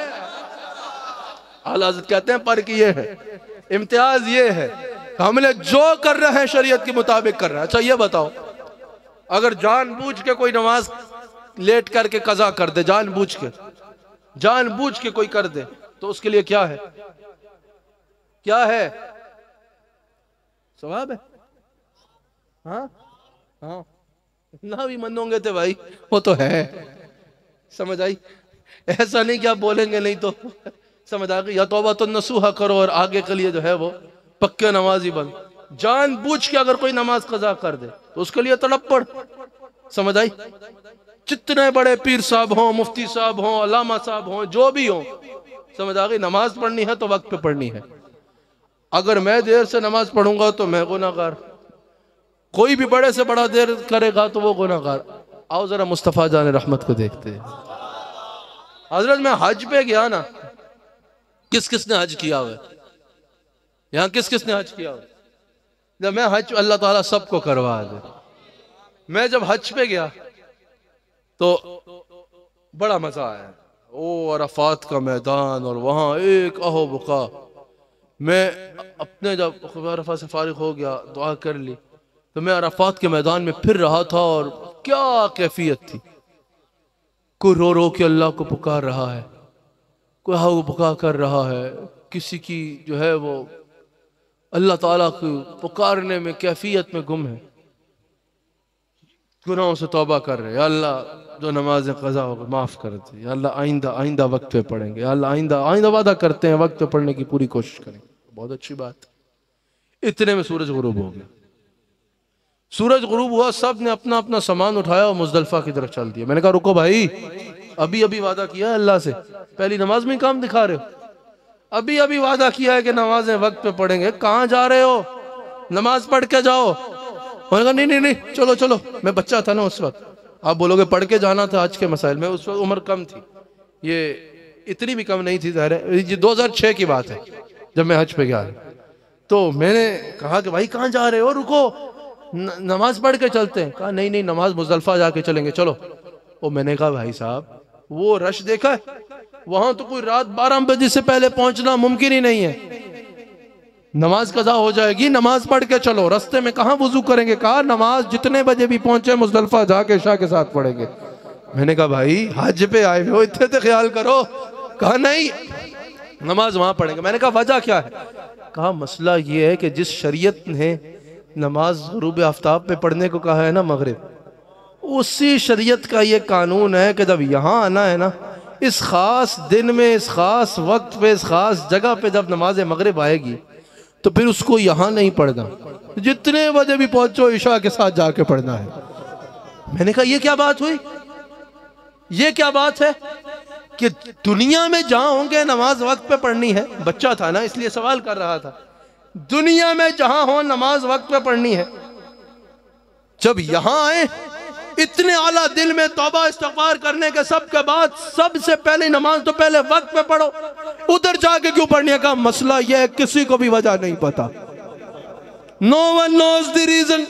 आला हज़रत कहते हैं पर कि ये है इम्तियाज, ये है हमने जो कर रहे हैं शरीयत के मुताबिक कर रहे हैं। अच्छा ये बताओ, अगर जानबूझ के कोई नमाज लेट करके कज़ा कर दे, जानबूझ के कोई कर दे, तो उसके लिए क्या है? क्या है? सवाब है? हाँ हाँ ना भी मनोगे थे भाई, वो तो है। समझ आई? ऐसा नहीं कि आप बोलेंगे नहीं तो समझ आ गई। या तौबा तो नसूहा करो और आगे के लिए जो है वो पक्के नमाजी बन। जानबूझ के अगर कोई नमाज कज़ा कर दे तो उसके लिए तड़प पड़। समझ आई? जितने बड़े पीर साहब हों, मुफ्ती साहब हों, अल्लामा साहब हों, जो भी हों, समझ आ गई? नमाज पढ़नी है तो वक्त पे पढ़नी है। अगर मैं देर से नमाज पढ़ूंगा तो मैं गुनाहगार, कोई भी बड़े से बड़ा देर करेगा तो वो गुनाहगार। आओ जरा मुस्तफ़ा जान रहमत को देखते हैं। हजरत मैं हज पे गया ना, किस किस ने हज किया हुआ है यहाँ? किस किस ने हज किया हुआ? जब मैं हज, अल्लाह ताला सबको करवा दे। मैं जब हज पे गया तो बड़ा मजा आया। ओ अरफात का मैदान और वहां एक अहो बुका। मैं अपने जब अरफा से फारिग हो गया, दुआ कर ली, तो मैं अरफात के मैदान में फिर रहा था और क्या कैफियत थी। कोई रो रो के अल्लाह को पुकार रहा है, कोई हाउ बुका कर रहा है, किसी की जो है वो अल्लाह ताला को पुकारने में कैफियत में गुम है, गुनाहों से तौबा कर रहे हैं। अल्लाह जो नमाज़ें क़ज़ा हो गई माफ़ कर दे, अल्लाह आइंदा वक्त पे पढ़ेंगे, अल्लाह आइंदा वादा करते हैं वक्त पे पढ़ने की पूरी कोशिश करेंगे। बहुत अच्छी बात। इतने में सूरज गुरूब हो गया। सूरज गुरूब हुआ, सब ने अपना अपना सामान उठाया और मुज़दलिफ़ा की तरफ चल दिया। मैंने कहा रुको भाई, अभी अभी वादा किया है अल्लाह से, पहली नमाज में काम दिखा रहे हो। अभी अभी वादा किया है कि नमाजें वक्त पे पढ़ेंगे, कहाँ जा रहे हो? नमाज पढ़ के जाओ। मैंने कहा नहीं, चलो। मैं बच्चा था ना उस वक्त, आप बोलोगे पढ़ के जाना था आज के मसाइल में, उस वक्त उम्र कम थी, ये इतनी भी कम नहीं थी ज़ाहिर है। ये 2006 की बात है जब मैं हज पे गया। तो मैंने कहा कि भाई कहाँ जा रहे हो, रुको नमाज पढ़ के चलते हैं। कहा नहीं नमाज मुज़दलिफ़ा जाके चलेंगे, चलो। और मैंने कहा भाई साहब वो रश देखा है, वहां तो कोई रात 12 बजे से पहले पहुंचना मुमकिन ही नहीं है। नमाज कज़ा हो जाएगी, नमाज पढ़ के चलो। रास्ते में कहाँ वुजू करेंगे? कहा नमाज जितने बजे भी पहुंचे मुज़दलिफ़ा जाके शाह के साथ पढ़ेंगे। मैंने कहा भाई हज पे आए हो, इतने तो ख्याल करो। कहा नहीं नमाज वहां पढ़ेंगे। मैंने कहा वजह क्या है? कहा मसला ये है कि जिस शरीयत ने नमाज ग़ुरूब आफ्ताब पे पढ़ने को कहा है ना मगरिब, उसी शरीयत का ये कानून है कि जब यहाँ आना है ना, इस खास दिन में, इस खास वक्त पे, इस खास जगह पे जब नमाज मगरिब आएगी तो फिर उसको यहाँ नहीं पढ़ना, जितने बजे भी पहुंचो इशा के साथ जाके पढ़ना है। मैंने कहा ये क्या बात हुई? ये क्या बात है कि दुनिया में जहां होंगे नमाज वक्त पे पढ़नी है। बच्चा था ना इसलिए सवाल कर रहा था। दुनिया में जहां हो नमाज वक्त पे पढ़नी है, जब यहां आए इतने आला दिल में तौबा इस्तग़फ़ार करने के सब के बाद सबसे पहले नमाज तो पहले वक्त पे पढ़ो, उधर जाके क्यों पढ़ने का? मसला यह है किसी को भी वजह नहीं पता। No one knows the reason,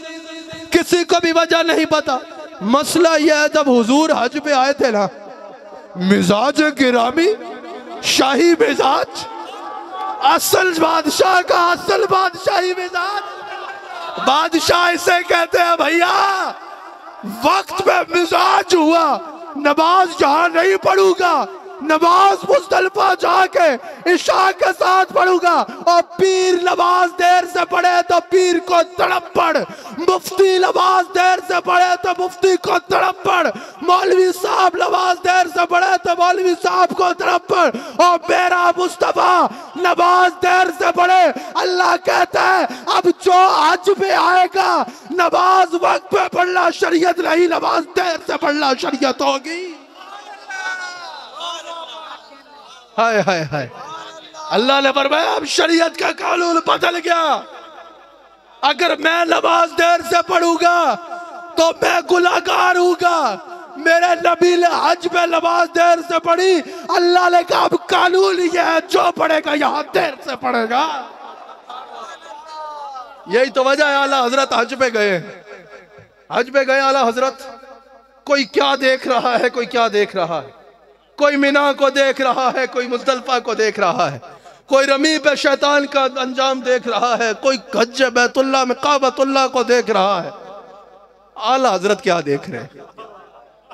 किसी को भी वजह नहीं पता। मसला यह है जब हुजूर हज पे आए थे ना, मिजाज गिरामी, शाही मिजाज, असल बादशाह का असल बादशाही मिजाज। बादशाह इसे कहते हैं भैया वक्त पे मिजाज हुआ, नमाज जहां नहीं पढ़ूंगा, नमाज मुज़दलिफ़ा जाके इशा के साथ पढ़ूंगा। और पीर नमाज देर से पढ़े तो पीर को तड़प पढ़, मुफ्ती नमाज देर से पढ़े तो मुफ्ती को तड़प पढ़, मौलवी साहब नमाज देर से पढ़े तो मौलवी साहब को तड़प पढ़। और मेरा मुस्तफा नमाज देर से पढ़े, अल्लाह कहता है अब जो हज पे आएगा नमाज वक्त पे पढ़ना शरीयत नहीं, नमाज देर से पढ़ना शरीयत होगी। हाय हाय हाय, अल्लाह ने फरमाया अब शरीयत का कानून बदल गया। अगर मैं नमाज देर से पढ़ूंगा तो मैं गुनाहगार हूँगा। मेरे नबी ने हज पे नमाज देर से पढ़ी, अल्लाह ने कहा अब कानून ये है जो पढ़ेगा यहाँ देर से पढ़ेगा। यही तो वजह है आला हजरत हज पे गए, हज पे गए आला हजरत, कोई क्या देख रहा है, कोई क्या देख रहा है, कोई मिना को देख रहा है, कोई मुज़दलिफा को देख रहा है, कोई रमी पे शैतान का अंजाम देख रहा है, कोई हज बैतुल्लाह में काबतुल्लाह को देख रहा है। आला हजरत क्या देख रहे हैं?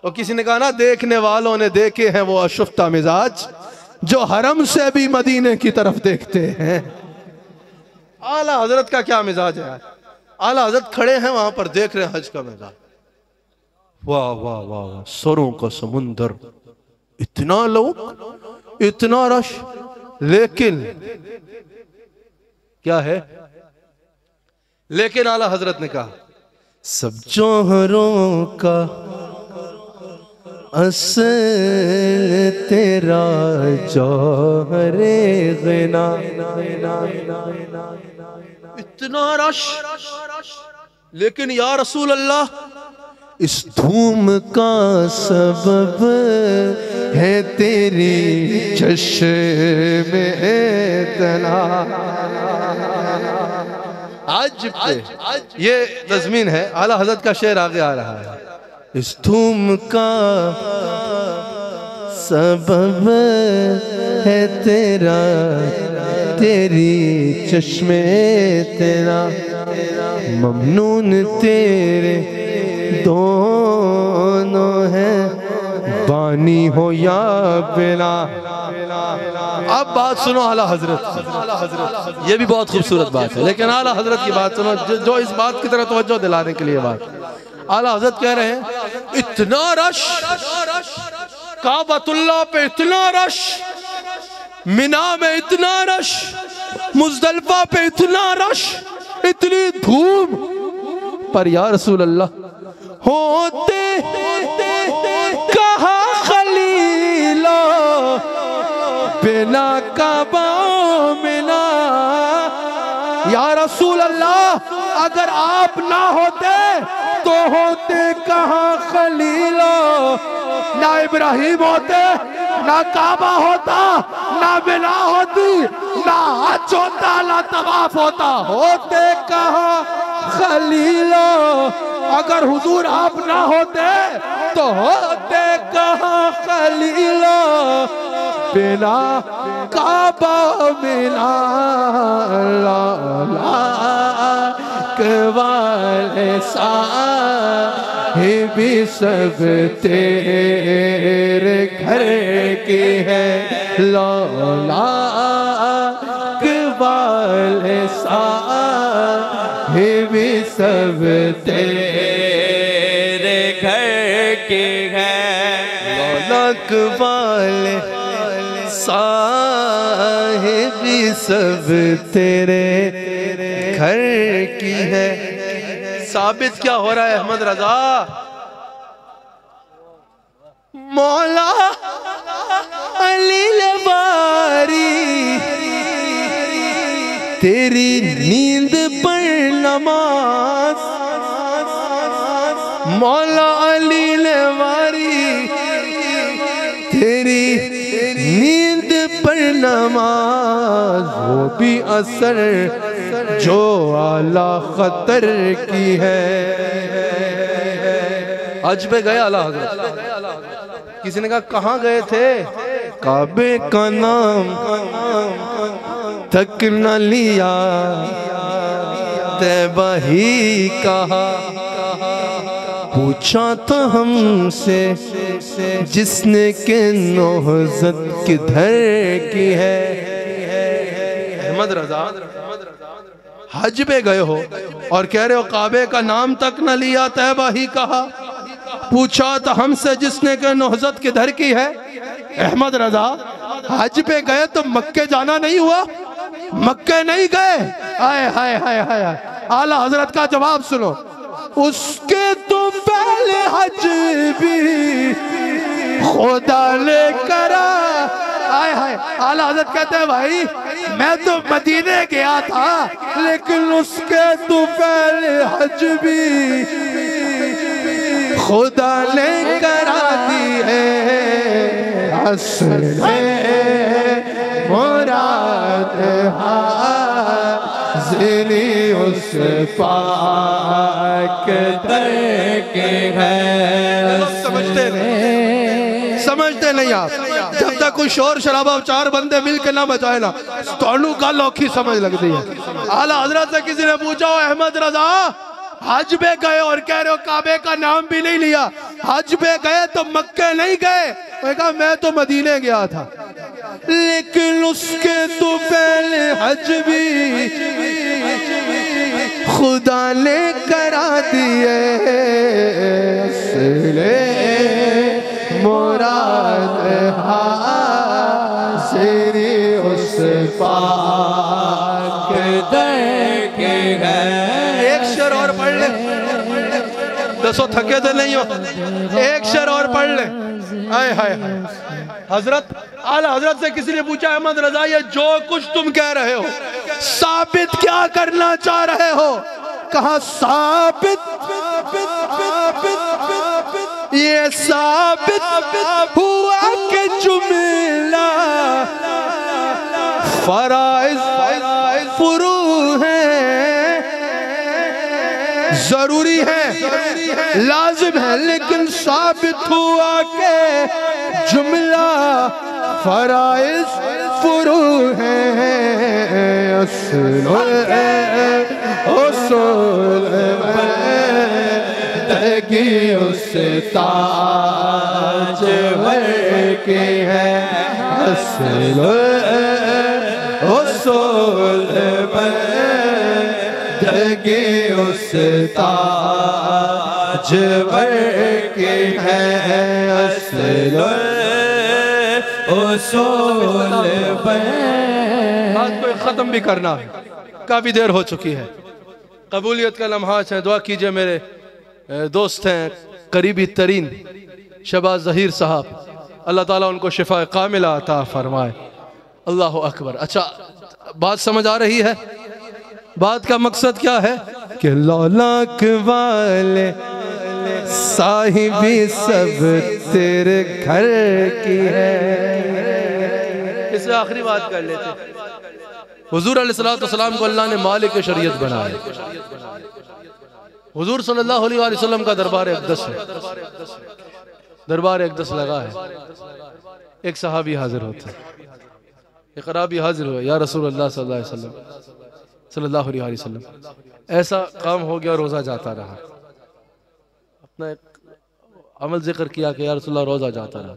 और किसी ने कहा ना, देखने वालों ने देखे हैं वो अशुफ्ता मिजाज जो हरम से भी मदीने की तरफ देखते हैं। आला हजरत का क्या मिजाज है यार? आला हजरत खड़े हैं वहां पर, देख रहे हैं हज का मैदान। वाह वाह वाह वाह, सरों का समुंदर, इतना लोग, इतना रश, लेकिन क्या है? लेकिन आला हजरत ने कहा, सब जौहरों का असल तेरा जौहरे गिना। इतना रश, लेकिन या रसूल अल्लाह, इस धूम का सबब है तेरी चश्मे तना। आज ये तज़मीन है, आला हज़रत का शेर आगे आ रहा है। इस धूम का सबब है तेरा, तेरी चश्मे तेरा, ममनून तेरे दोनों हैं, बानी हो या बिना। अब बात सुनो आला हजरत, ये भी बहुत खूबसूरत बात है, लेकिन आला हजरत की बात सुनो जो इस बात की तरह तवज्जो दिलाने के लिए बात। आला हजरत कह रहे हैं, इतना रश, काबतुल्लाह पे इतना रश, मिना में इतना रश, मुज़दलिफा पे इतना रश, इतनी धूम, पर या रसूल अल्लाह होते कहा खलीलो बिना काबा मिना। या रसूल अल्लाह, अगर आप ना होते तो होते कहाँ खलीलो? ना इब्राहिम होते, ना काबा होता, ना बिना होती, ना हज होता, ना तवाफ होता, होते कहाँ खलीलो? अगर हुजूर आप ना होते तो होते कहाँ खलीलो? बिना काबा मिला वाले साहिबी सब तेरे घर की है, लौला वाले साहिबी सब तेरे घर की है, लौलक वाले साहिबी सब तेरे घर की है। साबित क्या हो रहा है अहमद रजा? मौला अली लबारी तेरी नींद पर नमाज, मौला अली लबारी तेरी नींद पर नमाज, वो भी असर जो आला खतर की है। हज पे गए आला हजरत, किसी ने कहा कहाँ गए थे? काबे का नाम तक न लिया, तैबा ही कहा, पूछा तो हमसे जिसने के नौहज़त किधर की है। अहमद रजा, हज पे गए हो और कह रहे हो काबे का नाम तक न लिया, तैबा ही कहा, पूछा तो हमसे जिसने के नौहज़त किधर की है। अहमद रजा, हज पे गए तो मक्के जाना नहीं हुआ? मक्के नहीं गए? हाय हाय हाय हाय। आला हजरत का जवाब सुनो, उसके तो पहले हज भी खुदा ने करा। हाय हाय। आला हजरत कहते हैं भाई मैं तो मदीने गया था, लेकिन उसके तो पहले हज भी खुदा ने करा दी है। असले मुराद हाज़िरी उस पाक दर के है। समझते नहीं आप। जब तक कोई शोर शराबा चार बंदे मिल के ना बचाए ना तो गल औखी समझ लगती है। आला हजरत से किसी ने पूछा अहमद रजा हज पे गए और कह रहे हो काबे का नाम भी नहीं लिया, हज पे गए तो मक्के नहीं गए? मैं कहा मैं तो मदीने गया था, लेकिन उसके तो पहले हज भी खुदा ने करा दिए। मुराद हाज़िरी उस पाक दर के है। एक शेर और पढ़ ले, दसो थके तो नहीं हो, एक शेर और पढ़ ले। हाय हाय हजरत आला हजरत से किसी ने पूछा अहमद रजा ये जो कुछ तुम कह रहे हो साबित क्या करना चाह रहे हो? कहा साबित ये साबित हुआ कि जुमला फराइज फुरू है, जरूरी है, लाजिम है, लेकिन साबित हुआ कि जुमला फराइज फुरू है। की उस ताज वर के है असल उसूल बंदगी उस ताज वर के है असल उसूल बात को ख़त्म भी करना, काफ़ी देर हो चुकी है। कबूलियत का लम्हा है, दुआ कीजिए। मेरे दोस्त हैं करीबी तरीन शहबाज ज़हीर साहब, अल्लाह ताला उनको शिफा कामिला अता फरमाए। अल्लाह अकबर। अच्छा बात समझ आ रही है? बात का मकसद क्या है कि लौलाक वाले साहिबी सब तेरे घर की है। इससे आखिरी बात कर लेते। हुजूर अलैहिस्सलाम को अल्लाह ने मालिक शरीयत बनाया। हुजूर सल्लल्लाहु अलैहि वसल्लम का दरबार अक़दस है, दरबार अक़दस लगा है। एक सहाबी हाजिर होते हैं, एक अराबी हाजिर हुआ, या रसूल अल्लाह सल्लल्लाहु अलैहि वसल्लम ऐसा काम हो गया, रोज़ा जाता रहा। अपना एक अमल जिक्र किया कि या रसूल अल्लाह रोज़ा जाता रहा।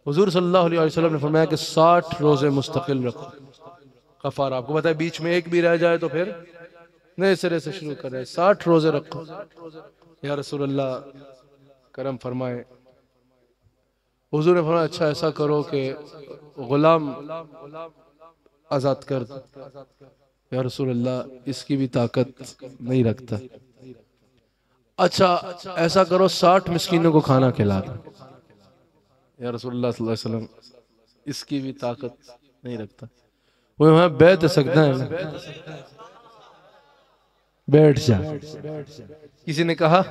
हुजूर सल्लल्लाहु अलैहि वसल्लम ने फरमाया कि 60 रोज़े मुस्तकिल रखो। कफ़ारा आपको पता है, बीच में एक भी रह जाए तो फिर नए सिरे से शुरू कर रहे। 60 रोजे रखो। या रसूल अल्लाह करम फरमाए। हुजूर ने फरमाया अच्छा ऐसा करो कि गुलाम आजाद कर दो। या रसूल अल्लाह इसकी भी ताकत नहीं रखता। अच्छा ऐसा करो 60 मिस्कीनों को खाना खिला दो। या रसूल अल्लाह सल्लल्लाहु अलैहि वसल्लम इसकी भी ताकत नहीं रखता। वो वहां बैठ सकता है ना, बैठ जा। किसी ने कहा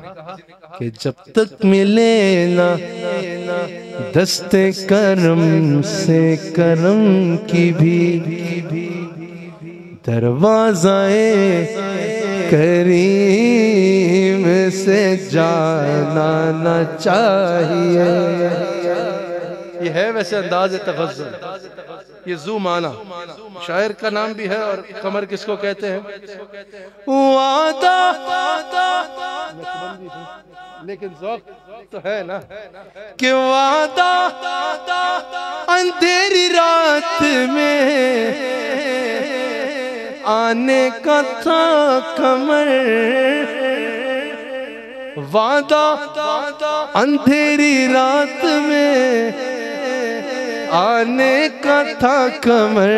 कि जब तक मिले ना दस्ते करम से करम की भी दरवाज़ाए करीम से जाना न चाहिए। ये है वैसे अंदाज़ तफज्जुल, ये ज़ू माना शायर का नाम भी है। और कमर किसको कहते हैं? वादा, लेकिन ज़ौक़ तो है ना कि वादा अंधेरी रात में आने का था कमर। वादा अंधेरी रात में आने का था कमर।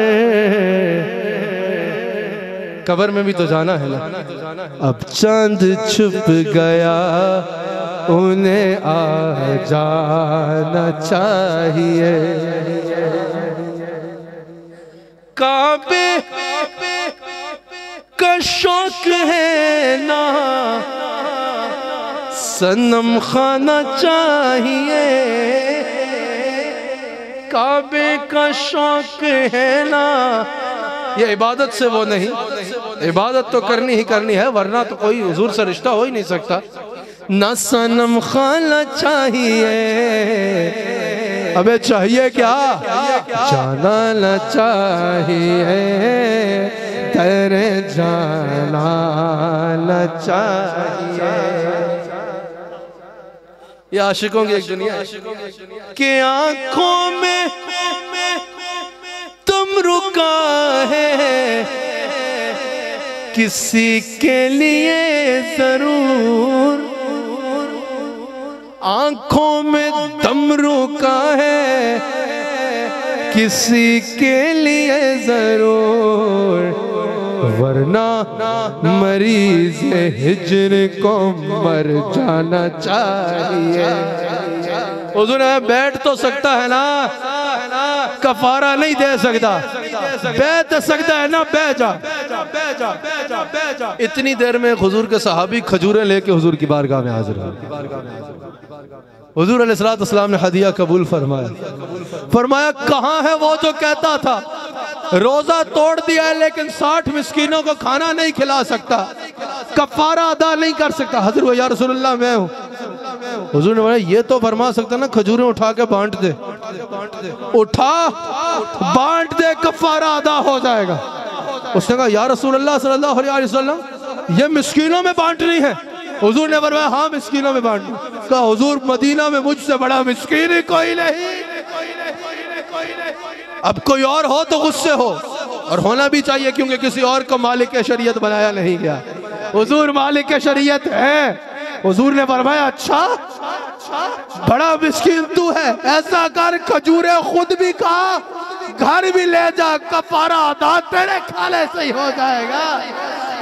कब्र में भी तो जाना है ना। अब चांद छुप गया उन्हें आ जाना चाहिए। काबे का शौक है ना सनम खाना चाहिए। काबे का शौक है ना ये इबादत से वो नहीं, इबादत तो करनी ही करनी है, वरना तो कोई हुजूर से रिश्ता हो ही नहीं सकता। न सनम खाना चाहिए, अबे चाहिए क्या, जाना न चाहिए, तेरे जाना न चाहिए। ये आशिकों की एक दुनिया है कि आंखों में तुम रुका है, किसी के लिए जरूर, आंखों में दम रुका है, किसी के लिए जरूर, वरना मरीज हिज्र को मर जाना चाहिए। हुजूर बैठ तो सकता है ना, कफारा नहीं दे सकता, बैठ सकता है ना, बैठ जा, बैठ जा, बैठ जा, बैठ जा। इतनी देर में हुजूर के सहाबी खजूरें लेके हुजूर की बारगाह में हाजिर हुए। हुजूर अलैहिस्सलाम ने हदिया कबूल फरमाया, फरमाया कहाँ है वो जो कहता था रोजा तोड़ दिया है लेकिन 60 मिस्कीनों को खाना नहीं खिला सकता, कफारा अदा नहीं कर सकता। हज़रत या रसूलल्लाह मैं हूँ। हुजूर ने बोला ये तो फरमा सकता ना, खजूरें उठा के बांट दे, उठा बांट दे, कफारा अदा हो जाएगा। उसने कहा या रसूलल्लाह सल्लल्लाहु अलैहि वसल्लम ये मिस्कीनों में बांटनी है। हुजूर ने फरमाया हाँ मिस्कीनों में बांटनी। कहा हुजूर मदीना में मुझसे बड़ा मिस्कीन ही कोई नहीं। अब कोई और हो तो गुस्से हो, और होना भी चाहिए क्योंकि किसी और को मालिक शरीयत बनाया नहीं गया, हुजूर मालिक शरीयत है। हुजूर ने फरमाया अच्छा बड़ा मिस्कीन तू है, ऐसा कर खजूरे खुद भी खा, घर भी ले जा, कफारा अदा तेरे खाने से ही हो जाएगा।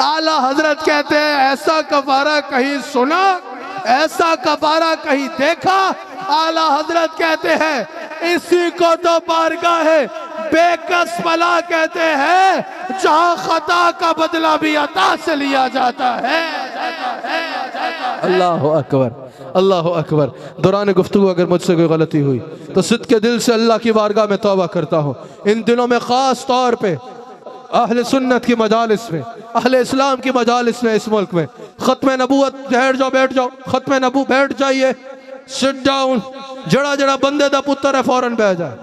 आला हजरत कहते हैं ऐसा कफारा कहीं सुना, ऐसा कफारा कहीं देखा? आला हजरत कहते हैं इसी को तो बारगाह है बेकस भला कहते हैं, जहाँ खता का बदला भी अता से लिया जाता है। अल्लाह अकबर, अल्लाह अकबर। दौरान गुफ्तगू अगर मुझसे कोई गलती हुई तो सिद्ध के दिल से अल्लाह की बारगाह में तौबा करता हूँ। इन दिनों में ख़ास तौर पे अहले सुन्नत की मजालिस में, अहले इस्लाम की मजालिस में इस मुल्क में ख़त्म नबूवत, बैठ जाओ बैठ जाओ, ख़त्म नबूवत बैठ जाइए, सिट डाउन, जड़ा जड़ा बंदे दा पुत्र है फौरन बैठ जाए।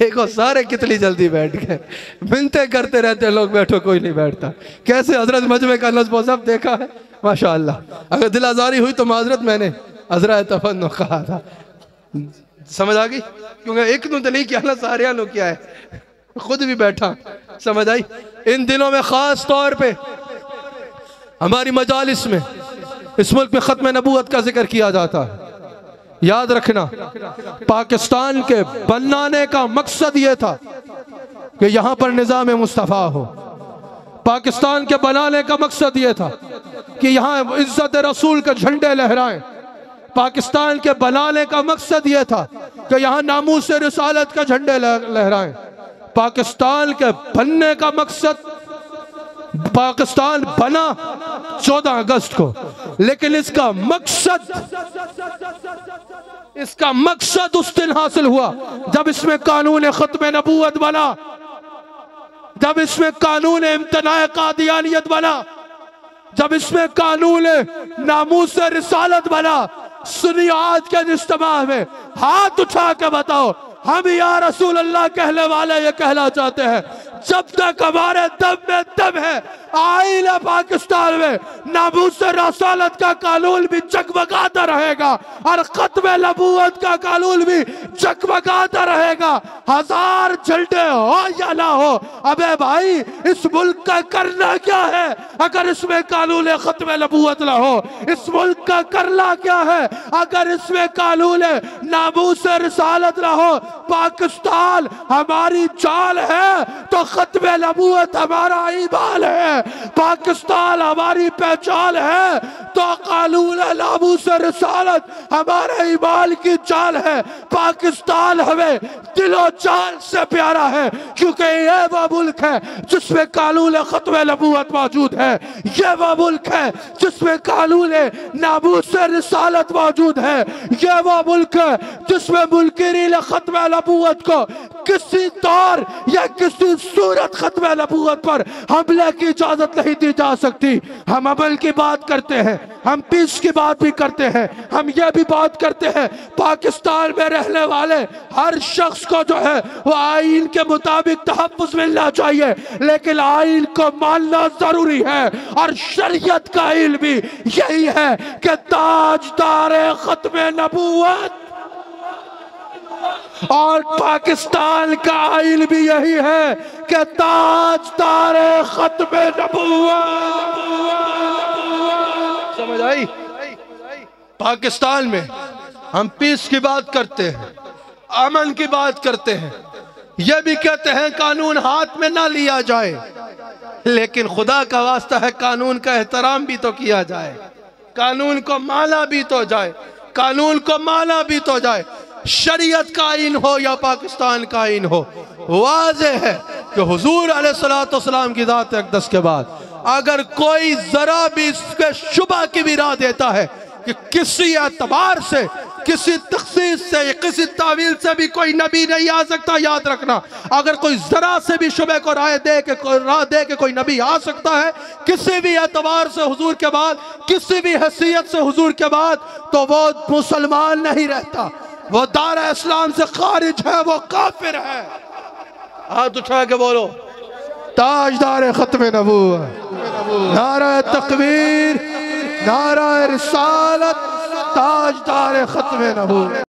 एक सारे कितनी जल्दी बैठ गए, मिन्नतें करते रहते लोग, बैठो कोई नहीं बैठता। कैसे हजरत मजमे का नज़्म सब देखा है माशाअल्लाह। अगर दिल आज़ारी हुई तो माजरत, मैंने अजरा तफन्नो कहा था, समझ आ गई? क्योंकि एक तो नहीं किया ना, सारे नो किया है, खुद भी बैठा, समझ आई? इन दिनों में ख़ास तौर पे हमारी मजालिस में इस मुल्क में ख़त्म नबूवत का जिक्र किया जाता है। याद रखना पाकिस्तान के बनाने का मकसद ये था कि यहाँ पर निज़ाम मुस्तफ़ा हो। पाकिस्तान के बनाने का मकसद ये था कि यहाँ इज्जत रसूल के झंडे लहराएं। पाकिस्तान के बनाने का मकसद ये था कि यहाँ नामूस रिसालत के झंडे लहराएं। पाकिस्तान के बनने का मकसद, पाकिस्तान बना 14 अगस्त को, लेकिन इसका मकसद उस दिन हासिल हुआ जब इसमें कानून ख़त्म नबूवत बना, जब इसमें कानून इम्तनाए कादियानियत बना, जब इसमें कानून नामूस रिसालत बना। सुनिए आज के इज्तिमा में हाथ उठा के बताओ, हम या रसूल अल्लाह कहने वाले ये कहना चाहते हैं, जब तक हमारे दम में दम है आईन पाकिस्तान में नामूस रसालत का कानून भी जगमगाता रहेगा और ख़त्म नबूवत का कानून भी जगमगाता रहेगा। 1000 झंडे हो या ना हो, अबे भाई इस मुल्क का करना क्या है अगर इसमें कानून ख़त्म नबूवत ना हो? इस मुल्क का करना क्या है अगर इसमें कानून नामूस रसालत ना हो? पाकिस्तान हमारी चाल है तो ख़त्म नबूवत हमारा ईमान है। पाकिस्तान हमारी पहचान है तो कानून नामूस रिसालत हमारे ईमान की चाल है। पाकिस्तान हमें दिलो जान से प्यारा है क्योंकि यह वो मुल्क है जिसमें कानून ख़त्म नबूवत मौजूद है। यह वो मुल्क है जिसमें कानून नामूस रिसालत मौजूद है। यह वो मुल्क है जिसमें मुनकिरीन ख़त्म नबूवत को किसी तौर या किसी सूरत खत्म नबूवत पर हमले की इजाजत नहीं दी जा सकती। हम अमल की बात करते हैं, हम पीस की बात भी करते हैं, हम यह भी बात करते हैं पाकिस्तान में रहने वाले हर शख्स को जो है वो आईन के मुताबिक तहफ्फुज़ मिलना चाहिए, लेकिन आईन को मानना जरूरी है। और शरीयत का इल्म भी यही है कि ताजदार खत्म नबूवत और पाकिस्तान का आईन भी यही है कि ताजदार खत्म नबूवत। समझ आई? पाकिस्तान में हम पीस की बात करते हैं, अमन की बात करते हैं, यह भी कहते हैं कानून हाथ में ना लिया जाए, लेकिन खुदा का वास्ता है कानून का एहतराम भी तो किया जाए, कानून को माना भी तो जाए, कानून को माना भी तो जाए। शरीयत का आईन हो या पाकिस्तान का आईन हो, वाज़े है कि हुजूर अलैहिस्सलाम की ज़ात अक़दस के बाद अगर कोई जरा भी इस पे शुबा की भी राह देता है कि किसी एतबार से, किसी तखसीस से, किसी तावील से भी कोई नबी नहीं आ सकता, याद रखना, अगर कोई जरा से भी शुबे को राह दे के कोई नबी आ सकता है किसी भी एतबार से हुजूर के बाद, किसी भी हैसियत से हुजूर के बाद, तो वो मुसलमान नहीं रहता, वो दारा इस्लाम से खारिज है, वो काफिर है। हाथ उठा के बोलो ताजदार खत्म नबूवत, नारा तकबीर, नारा रिसालत, ताजदार खत्म नबूवत।